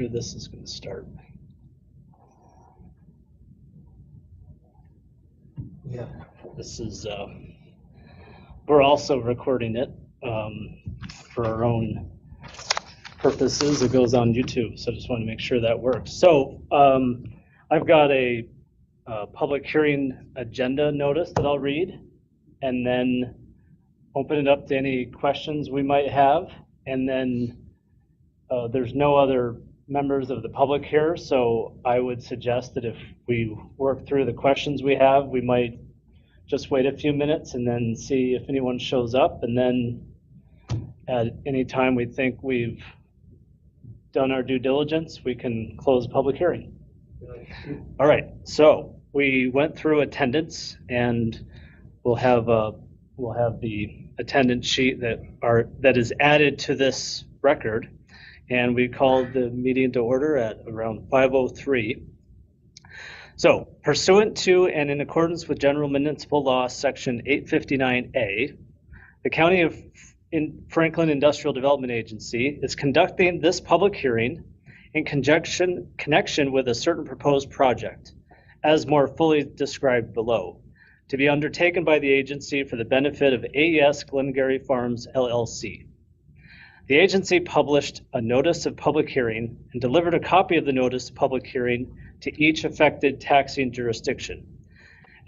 sure this is going to start. Yeah, this is, we're also recording it for our own purposes. It goes on YouTube, so I just want to make sure that works. So I've got a public hearing agenda notice that I'll read, and then open it up to any questions we might have. And then there's no other members of the public here, so I would suggest that if we work through the questions we have, we might just wait a few minutes and then see if anyone shows up, and then at any time we think we've done our due diligence, we can close the public hearing. All right, so we went through attendance, and we'll have the attendance sheet that is added to this record. And we called the meeting to order at around 5:03. So, pursuant to and in accordance with General Municipal Law, Section 859A, the County of Franklin Industrial Development Agency is conducting this public hearing in connection with a certain proposed project, as more fully described below, to be undertaken by the agency for the benefit of AES Glengarry Farms, LLC. The agency published a notice of public hearing and delivered a copy of the notice of public hearing to each affected taxing jurisdiction.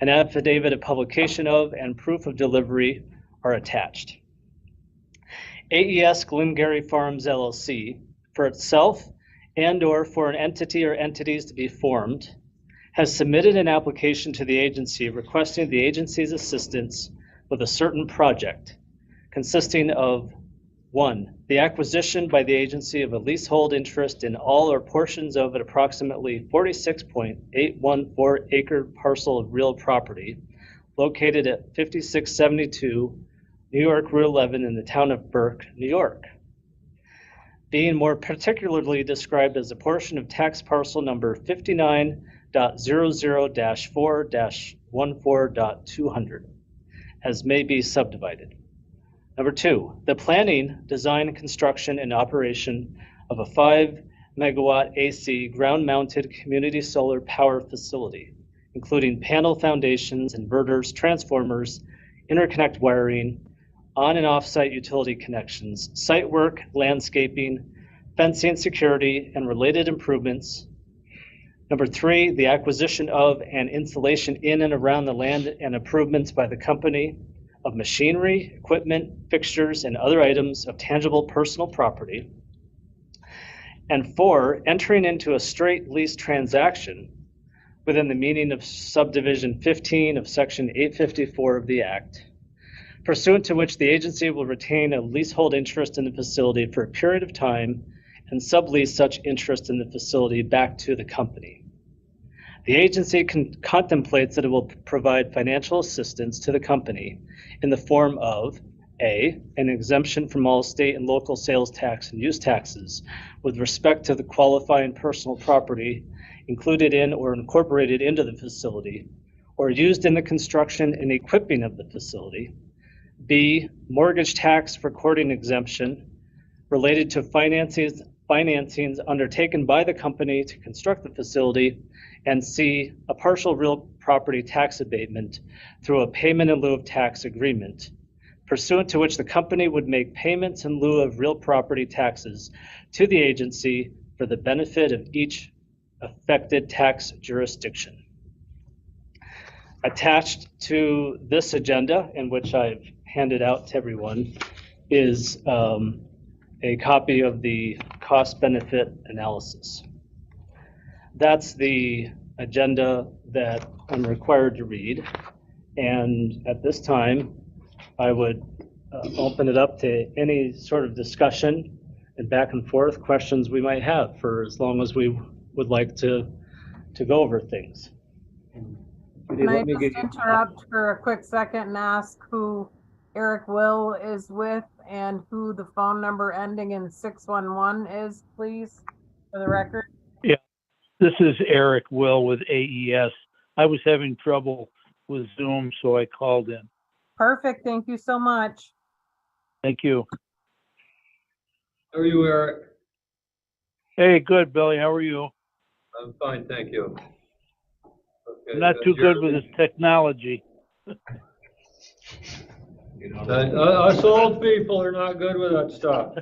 An affidavit of publication of and proof of delivery are attached. AES Glengarry Farms, LLC, for itself and/or for an entity or entities to be formed, has submitted an application to the agency requesting the agency's assistance with a certain project consisting of 1, the acquisition by the agency of a leasehold interest in all or portions of an approximately 46.814 acre parcel of real property located at 5672 New York Route 11 in the town of Burke, New York, being more particularly described as a portion of tax parcel number 59.00-4-14.200, as may be subdivided. Number 2, the planning, design, construction, and operation of a 5 megawatt AC ground-mounted community solar power facility, including panel foundations, inverters, transformers, interconnect wiring, on and off-site utility connections, site work, landscaping, fencing, security, and related improvements. Number 3, the acquisition of and installation in and around the land and improvements by the company of machinery, equipment, fixtures, and other items of tangible personal property. And 4, entering into a straight lease transaction within the meaning of subdivision 15 of section 854 of the Act, pursuant to which the agency will retain a leasehold interest in the facility for a period of time and sublease such interest in the facility back to the company. The agency contemplates that it will provide financial assistance to the company in the form of A, an exemption from all state and local sales tax and use taxes with respect to the qualifying personal property included in or incorporated into the facility or used in the construction and equipping of the facility. B, mortgage tax recording exemption related to financings undertaken by the company to construct the facility. And C, a partial real property tax abatement through a payment in lieu of tax agreement, pursuant to which the company would make payments in lieu of real property taxes to the agency for the benefit of each affected tax jurisdiction. Attached to this agenda, in which I've handed out to everyone, is a copy of the cost-benefit analysis. That's the agenda that I'm required to read. And at this time, I would open it up to any sort of discussion and back and forth questions we might have for as long as we would like to go over things. Can I just interrupt for a quick second and ask who Eric Will is with and who the phone number ending in 611 is, please, for the record? Yeah, this is Eric Will with AES. I was having trouble with Zoom, so I called in. Perfect. Thank you so much. Thank you. How are you, Eric? Hey, good, Billy. How are you? I'm fine, thank you. Okay, Not too good with this technology. Us old people are not good with that stuff.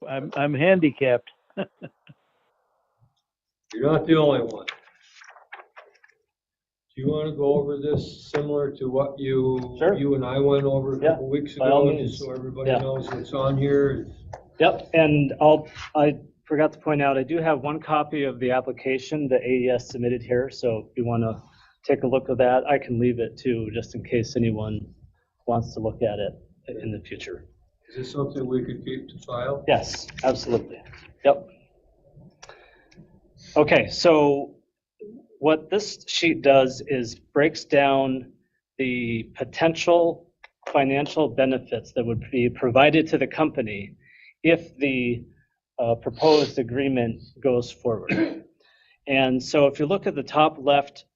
I'm handicapped. You're not the only one. Do you want to go over this similar to what Sure. you and I went over a Yeah, couple weeks by all ago, means. just so everybody Yeah. knows what's on here? Yep, and I forgot to point out, I do have one copy of the application that AES submitted here, so if you want to take a look at that, I can leave it too, just in case anyone wants to look at it in the future. Is this something we could keep to file? Yes, absolutely. Yep. Okay, so what this sheet does is breaks down the potential financial benefits that would be provided to the company if the proposed agreement goes forward. And so if you look at the top left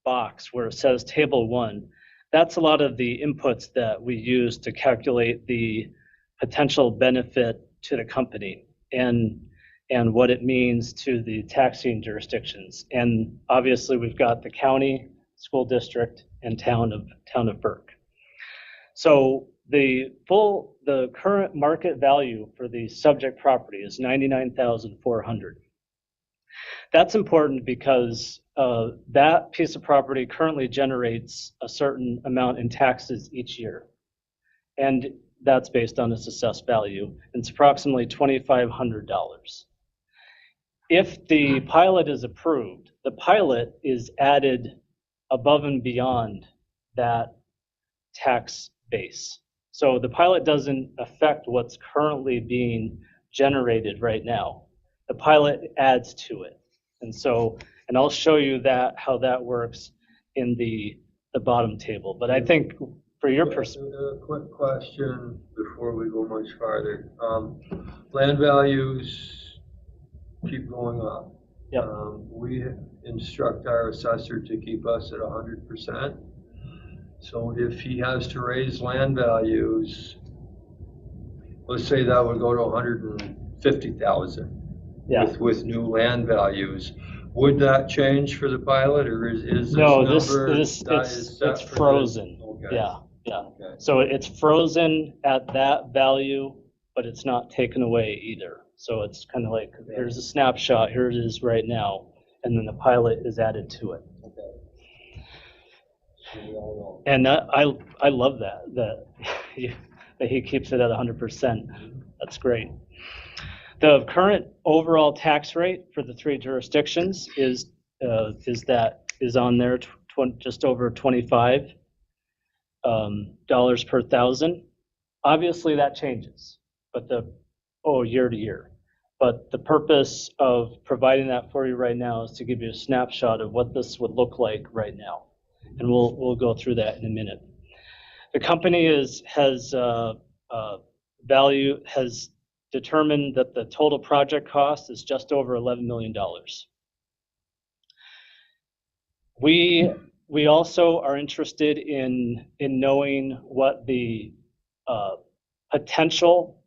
box where it says Table 1, that's a lot of the inputs that we use to calculate the potential benefit to the company and what it means to the taxing jurisdictions. And obviously we've got the county, school district, and town of Burke. So the current market value for the subject property is $99,400. That's important because that piece of property currently generates a certain amount in taxes each year. And that's based on its assessed value. It's approximately $2,500. If the pilot is approved, the pilot is added above and beyond that tax base. So the pilot doesn't affect what's currently being generated right now. The pilot adds to it. And I'll show you how that works in the bottom table. But I think for your perspective. A quick question before we go much farther. Land values keep going up. Yep. We instruct our assessor to keep us at 100%. So if he has to raise land values, let's say that would go to 150,000. Yeah. With new land values, would that change for the pilot, or is this no? number It's frozen. Okay. Yeah. Okay. So it's frozen at that value, but it's not taken away either. So it's kind of like, here's a snapshot, here it is right now, and then the pilot is added to it. Okay. So and I love that he keeps it at 100%. That's great. The current overall tax rate for the three jurisdictions is on there, just over $25 per thousand. Obviously that changes, but year to year. But the purpose of providing that for you right now is to give you a snapshot of what this would look like right now, and we'll go through that in a minute. The company has determined that the total project cost is just over $11 million. We also are interested in knowing what the potential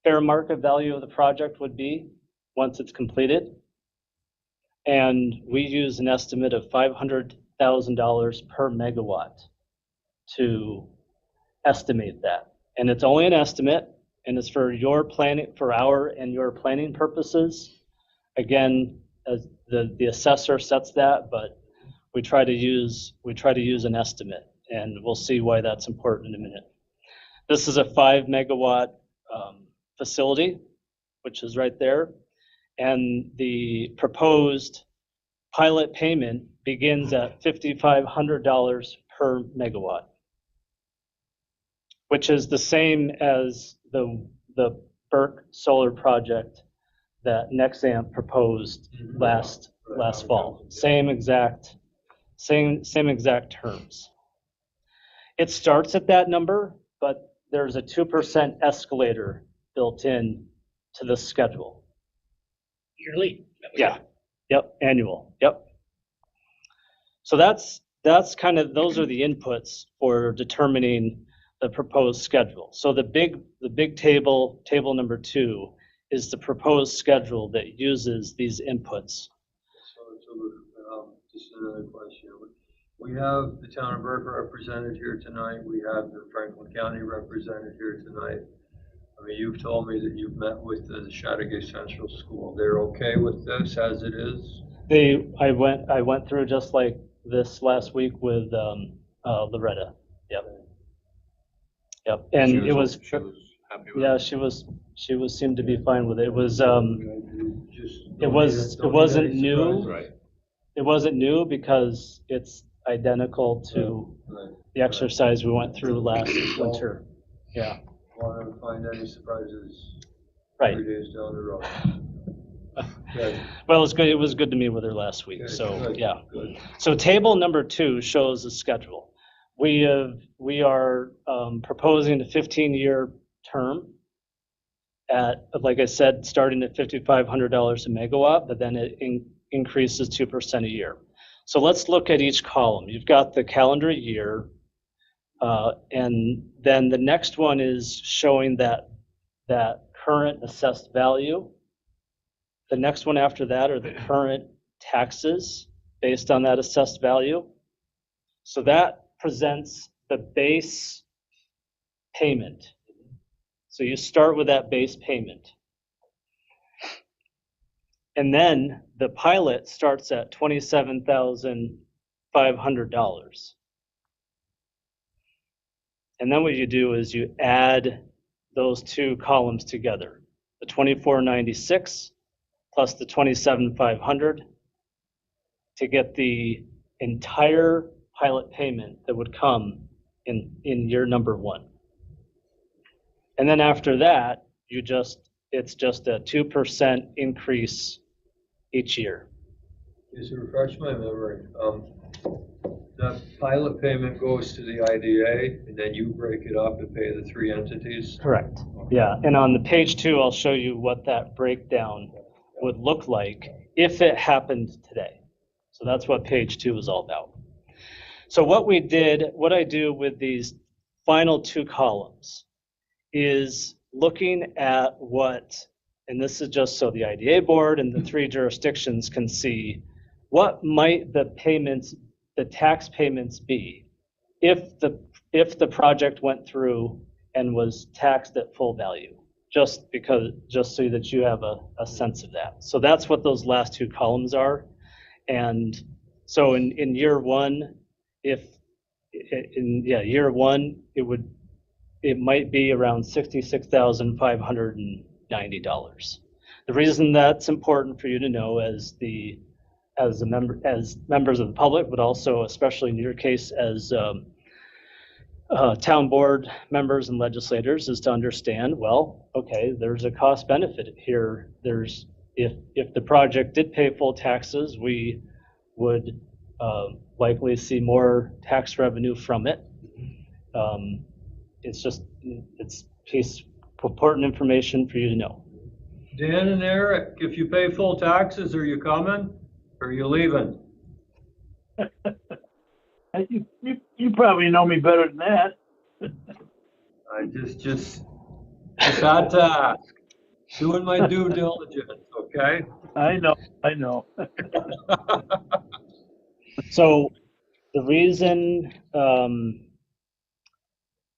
fair market value of the project would be once it's completed. And we use an estimate of $500,000 per megawatt to estimate that. And it's only an estimate, and it's for your planning, for our and your planning purposes. Again, as the assessor sets that, but we try to use an estimate, and we'll see why that's important in a minute. This is a 5 megawatt facility, which is right there, and the proposed pilot payment begins at $5,500 per megawatt, which is the same as the Burke solar project that Nexamp proposed last fall. Same exact terms. It starts at that number, but there's a 2% escalator built in to the schedule. Yearly? Yeah. Yep. Annual. Yep. So that's kind of, those are the inputs for determining the proposed schedule. So the big table number 2, is the proposed schedule that uses these inputs. Just another question. We have the town of Burke represented here tonight. We have the Franklin County represented here tonight. I mean, you've told me that you've met with the Chateauguay Central School. They're okay with this as it is? I went through just like this last week with Loretta. Yep. And it was happy with yeah, she seemed to be fine with it. It was it wasn't new. Right. It wasn't new because it's identical to the exercise we went through last winter. Yeah. Want to find any surprises Right. 3 days down the road. Okay. Well, it's good. It was good to meet with her last week. Okay, So good, yeah. good. So table number 2 shows the schedule. We are proposing a 15-year term at, like I said, starting at $5,500 a megawatt, but then it increases 2% a year. So let's look at each column. You've got the calendar year, and then the next one is showing that current assessed value. The next one after that are the current taxes based on that assessed value. So that presents the base payment. So you start with that base payment. And then the pilot starts at $27,500. And then what you do is you add those two columns together, the 2496 plus the 27,500 to get the entire pilot payment that would come in year number 1. And then after that, it's just a 2% increase each year. Just to refresh my memory, the pilot payment goes to the IDA, and then you break it up and pay the 3 entities? Correct. Yeah, and on the page 2, I'll show you what that breakdown would look like if it happened today. So that's what page 2 is all about. So what I do with these final 2 columns is looking at and this is just so the IDA board and the 3 jurisdictions can see what might the tax payments be if the project went through and was taxed at full value, just so that you have a sense of that. So that's what those last 2 columns are. And so in year 1, year 1, it might be around $66,590. The reason that's important for you to know as members of the public, but also especially in your case as town board members and legislators, is to understand, well, okay, there's a cost benefit here. If the project did pay full taxes, we would likely see more tax revenue from it. It's important information for you to know. Dan and Eric, if you pay full taxes, are you coming or are you leaving? You probably know me better than that. I just had to ask. Doing my due diligence, okay? I know. So the reason,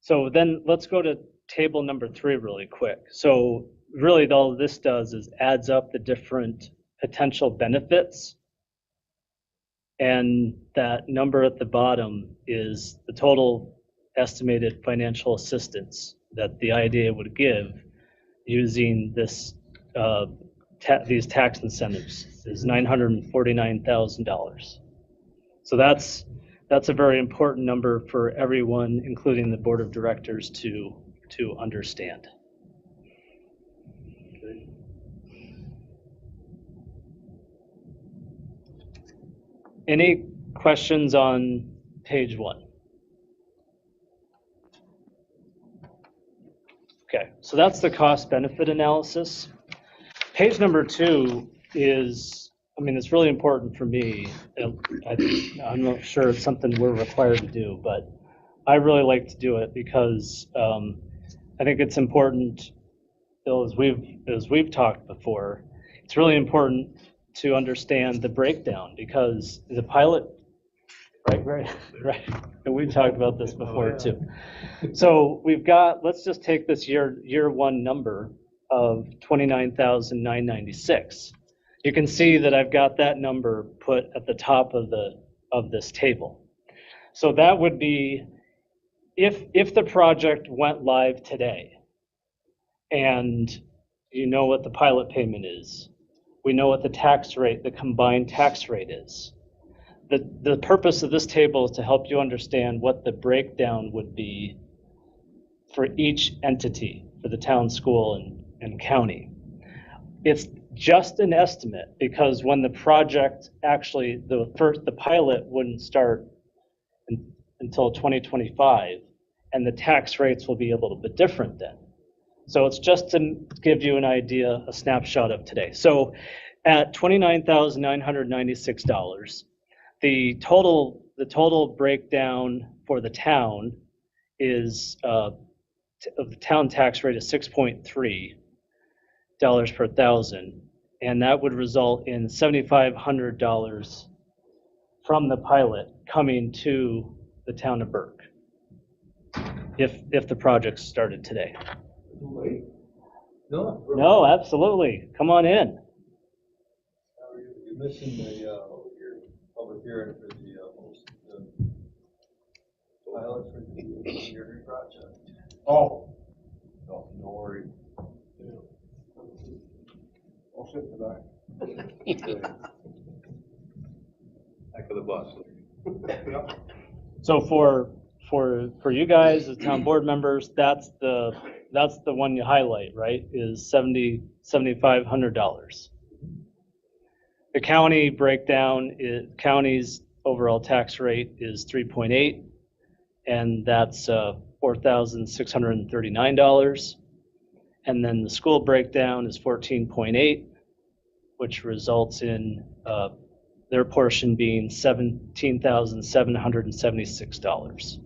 so then let's go to table number 3 really quick. So really all this does is adds up the different potential benefits. And that number at the bottom is the total estimated financial assistance that the IDA would give using these tax incentives is $949,000. So that's a very important number for everyone, including the board of directors, to understand. Any questions on page 1? Okay, so that's the cost benefit analysis. Page number 2 is, it's really important for me. I'm not sure it's something we're required to do, but I really like to do it because I think it's important Bill, as we've talked before, it's really important to understand the breakdown because the pilot, right. And we've talked about this before too. So we've got, let's just take this year one number of 29,996. You can see that I've got that number put at the top of this table. So that would be if the project went live today, and you know what the pilot payment is, we know what the tax rate, the combined tax rate is. The purpose of this table is to help you understand what the breakdown would be for each entity, for the town, school, and county. It's just an estimate because when the project actually, the pilot wouldn't start until 2025, and the tax rates will be a little bit different then. So it's just to give you an idea, a snapshot of today. So at $29,996, the total breakdown for the town is of the town tax rate is $6.3 per thousand, and that would result in $7,500 from the pilot coming to the town of Burke if the project started today. Wait. No. No, absolutely. Come on in. You're missing your public hearing for the pilot for the engineering project. Oh. No worries. I'll sit for that. Back of the bus. Yep. So for you guys as town board members, that's the one you highlight, right? Is $7,500. The county breakdown is county's overall tax rate is 3.8, and that's $4,639. And then the school breakdown is 14.8, which results in their portion being $17,776.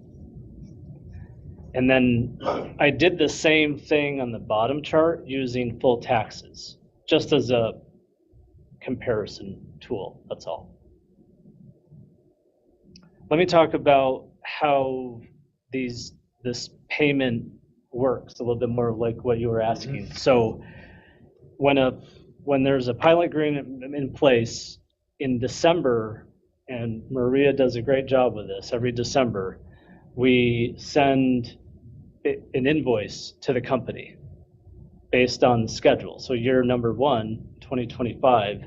And then I did the same thing on the bottom chart using full taxes, just as a comparison tool, that's all. Let me talk about how this payment works a little bit more like what you were asking. Mm-hmm. So when there's a pilot agreement in place in December, and Maria does a great job with this, every December, we send an invoice to the company based on the schedule. So year number 1, 2025,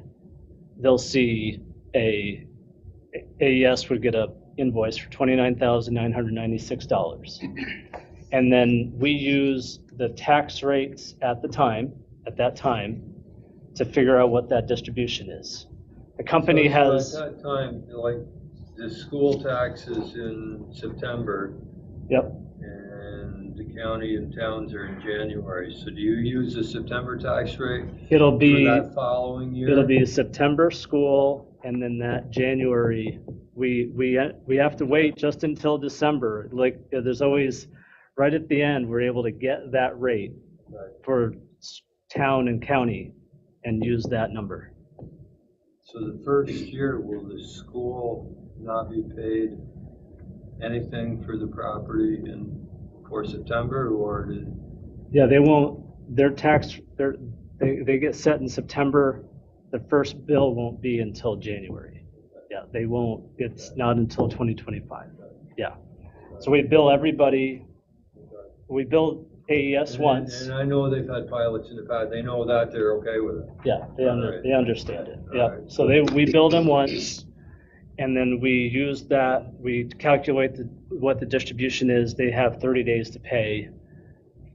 they'll see AES would get an invoice for $29,996. And then we use the tax rates at that time, to figure out what that distribution is. The company has... At that time, like the school tax is in September. Yep. And the county and towns are in January. So do you use the September tax rate? It'll be for that following year? It'll be September school, and then that January, we have to wait just until December. Like there's always, right at the end, we're able to get that rate for town and county and use that number. So the first year, will the school not be paid anything for the property for September, or Yeah, they won't. Their tax, they get set in September. The first bill won't be until January. Yeah, they won't. It's not until 2025. Yeah. So we bill everybody. We bill AES once. And I know they've had pilots in the past. They know that, they're okay with it. Yeah, they understand it. Yeah. Right. So we bill them once, and then we use that. We calculate what the distribution is. They have 30 days to pay,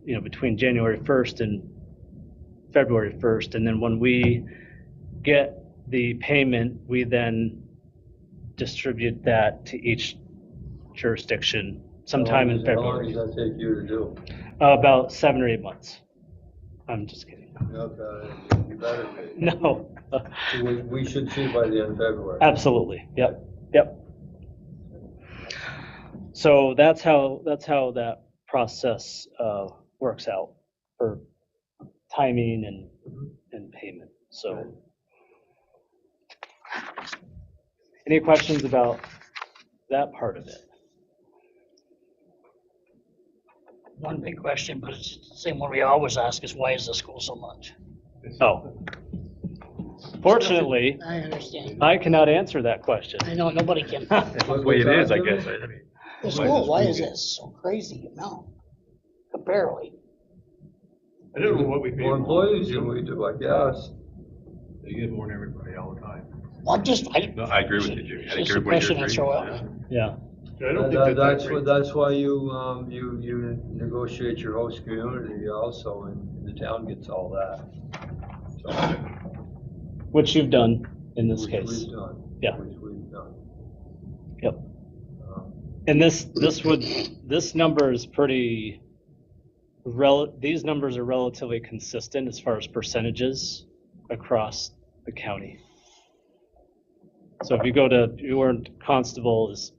between January 1st and February 1st. And then when we get the payment, we then distribute that to each jurisdiction sometime in February. How long does that take you to do? About 7 or 8 months. I'm just kidding. Okay, you better be. No. We should see by the end of February. Absolutely. Yep. So that's how that process works out for timing and payment. So, any questions about that part of it? One big question, but it's the same one we always ask is why is the school so much? Oh, fortunately, I understand. I cannot answer that question. I know nobody can. That's the way it is, I guess. I mean, The school, why is it so crazy amount? Comparably. I don't know what we pay. More employees than we do, I guess. They get more than everybody all the time. Well, I No, I agree with you, Jimmy. I think Just a everybody question agrees. I throw out. Yeah. I don't think That's why you negotiate your host community also, and the town gets all that. So, Which you've done in this which case. we've done. Yeah. Which we've done. Yep. Um, And this number is pretty, these numbers are relatively consistent as far as percentages across the county. So if you were Constable is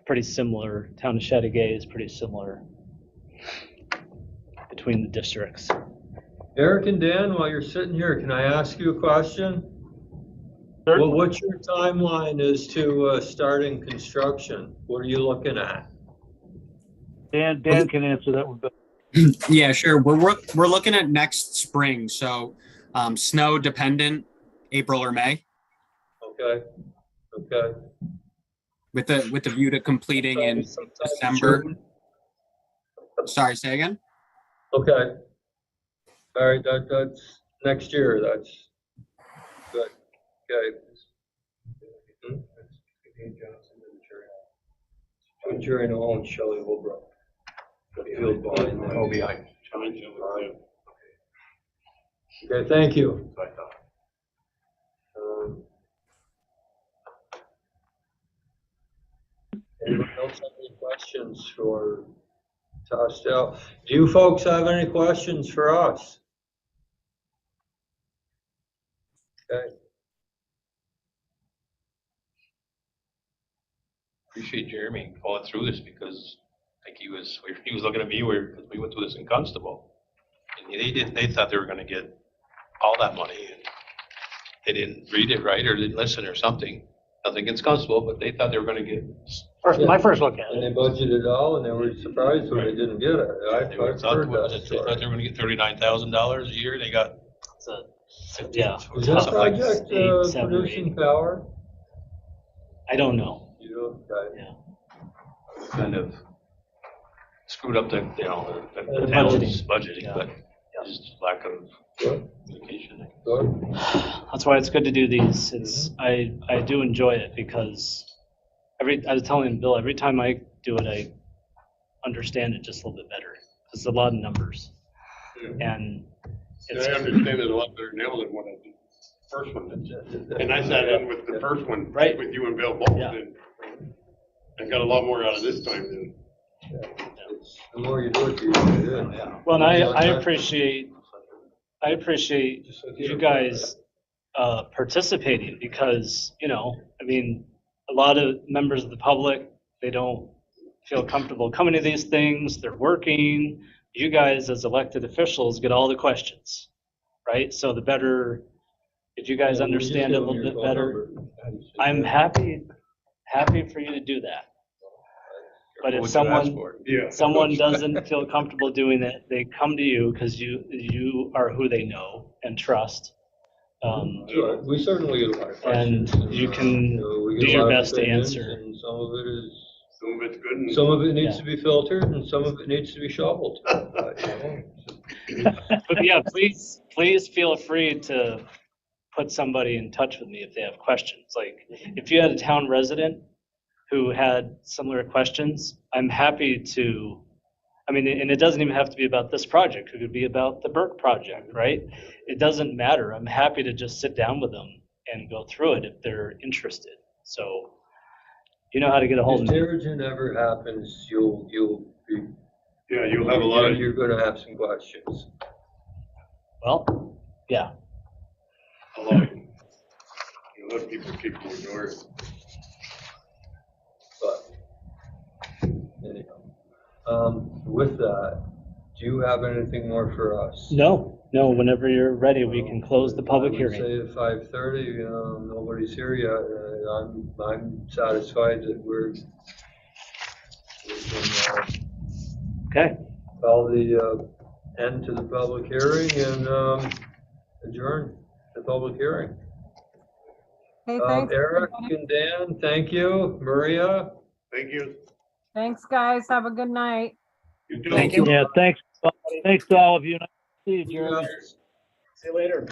pretty similar, Town of Chateauguay is pretty similar between the districts. Eric and Dan, while you're sitting here, can I ask you a question? Well, what's your timeline as to starting construction? What are you looking at? Dan can answer that one. Yeah, sure. We're looking at next spring, so snow dependent, April or May, Okay, okay. with the view to completing in Sometime December. June? Sorry, say again. Okay. All right, that's next year, that's good. Okay. I'm Jerry Noel and Shelley Holbrook. Field behind there. Oh, behind. Okay, thank you. So I thought. Anyone else have any questions for Tostel? Do you folks have any questions for us? Okay. Appreciate Jeremy following through this because I think he was looking at me because we went through this in Constable. And they thought they were gonna get all that money and they didn't read it right or didn't listen or something. Nothing against Constable, but they thought they were gonna get. my first look at And they it. budgeted all and they were surprised when they didn't get it. I've They heard thought that they story. thought they were gonna get $39,000 a year. They got. Yeah. Is this something like project 8, 7, or 8. producing power? I don't know. You don't, okay. Yeah. Kind of screwed up the The town's budgeting, Yeah. but just lack of Good, communication. good. That's why it's good to do these. I do enjoy it because I was telling Bill, every time I do it, I understand it just a little bit better. It's a lot of numbers. And it's, I understand it a lot better now than when I did the first one. And I sat in with the first one, Right. with you and Bill both, Yeah. and I got a lot more out of this time than. The more you do it, the easier it is. well, and I appreciate you guys participating because, I mean, a lot of members of the public, they don't feel comfortable coming to these things. They're working. You guys as elected officials get all the questions, right? So the better, if you guys understand it a little bit better, I'm happy for you to do that. But if someone doesn't feel comfortable doing it, they come to you because you are who they know and trust. Sure, we certainly get a lot of questions. And you can we do get a your lot of best to opinions, answer. And some of it is, Some of it's good and. some of it needs Yeah. to be filtered and some of it needs to be shoveled. But yeah, please feel free to put somebody in touch with me if they have questions. Like, if you had a town resident who had similar questions, I'm happy to, and it doesn't even have to be about this project. It could be about the Burke project, right? It doesn't matter. I'm happy to just sit down with them and go through it if they're interested. So, you know how to get a hold If of me. Terrigen ever happens, you'll be. Yeah, you'll have a lot of. You're gonna have some questions. Well, yeah. A lot of people keep the door. But anyhow, with that, do you have anything more for us? No, No, whenever you're ready, we can close the public I would hearing. say at 5:30, nobody's here yet. I'm satisfied that we can Okay, call the end to the public hearing and adjourn the public hearing. Hey, thanks. Eric everybody. and Dan, thank you. Maria? Thank you. Thanks, guys. Have a good night. You too. Thank you. Yeah, thanks to all of you. Nice to see you, You Jeremy. guys. see you later.